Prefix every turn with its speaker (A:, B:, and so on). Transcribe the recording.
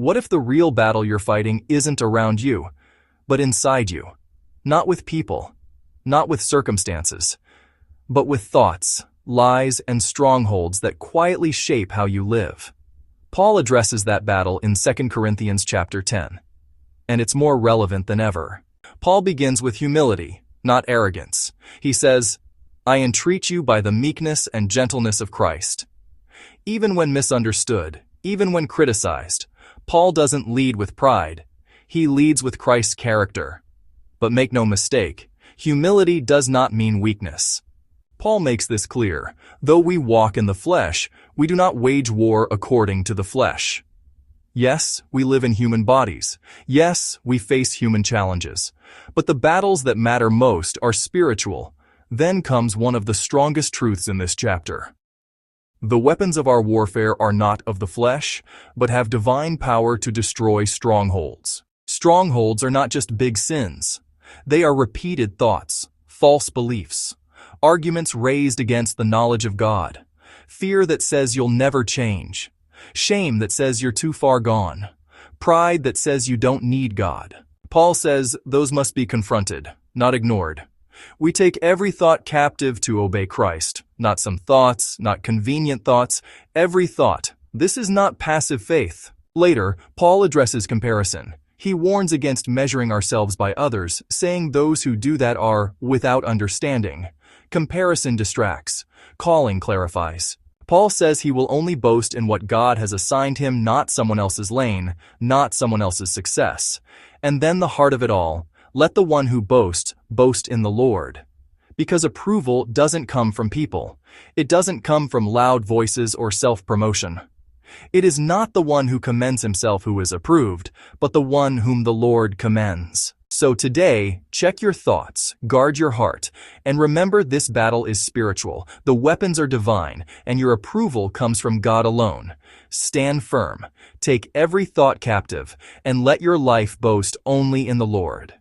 A: What if the real battle you're fighting isn't around you, but inside you? Not with people, not with circumstances, but with thoughts, lies, and strongholds that quietly shape how you live. Paul addresses that battle in 2 Corinthians chapter 10, and it's more relevant than ever. Paul begins with humility, not arrogance. He says, "I entreat you by the meekness and gentleness of Christ." Even when misunderstood, even when criticized, Paul doesn't lead with pride. He leads with Christ's character. But make no mistake, humility does not mean weakness. Paul makes this clear. Though we walk in the flesh, we do not wage war according to the flesh. Yes, we live in human bodies. Yes, we face human challenges. But the battles that matter most are spiritual. Then comes one of the strongest truths in this chapter. The weapons of our warfare are not of the flesh, but have divine power to destroy strongholds. Strongholds are not just big sins. They are repeated thoughts, false beliefs, arguments raised against the knowledge of God, fear that says you'll never change, shame that says you're too far gone, pride that says you don't need God. Paul says those must be confronted, not ignored. We take every thought captive to obey Christ, not some thoughts, not convenient thoughts, every thought. This is not passive faith. Later, Paul addresses comparison. He warns against measuring ourselves by others, saying those who do that are without understanding. Comparison distracts. Calling clarifies. Paul says he will only boast in what God has assigned him, not someone else's lane, not someone else's success. And then the heart of it all, let the one who boasts, boast in the Lord. Because approval doesn't come from people. It doesn't come from loud voices or self-promotion. It is not the one who commends himself who is approved, but the one whom the Lord commends. So today, check your thoughts, guard your heart, and remember this battle is spiritual, the weapons are divine, and your approval comes from God alone. Stand firm, take every thought captive, and let your life boast only in the Lord.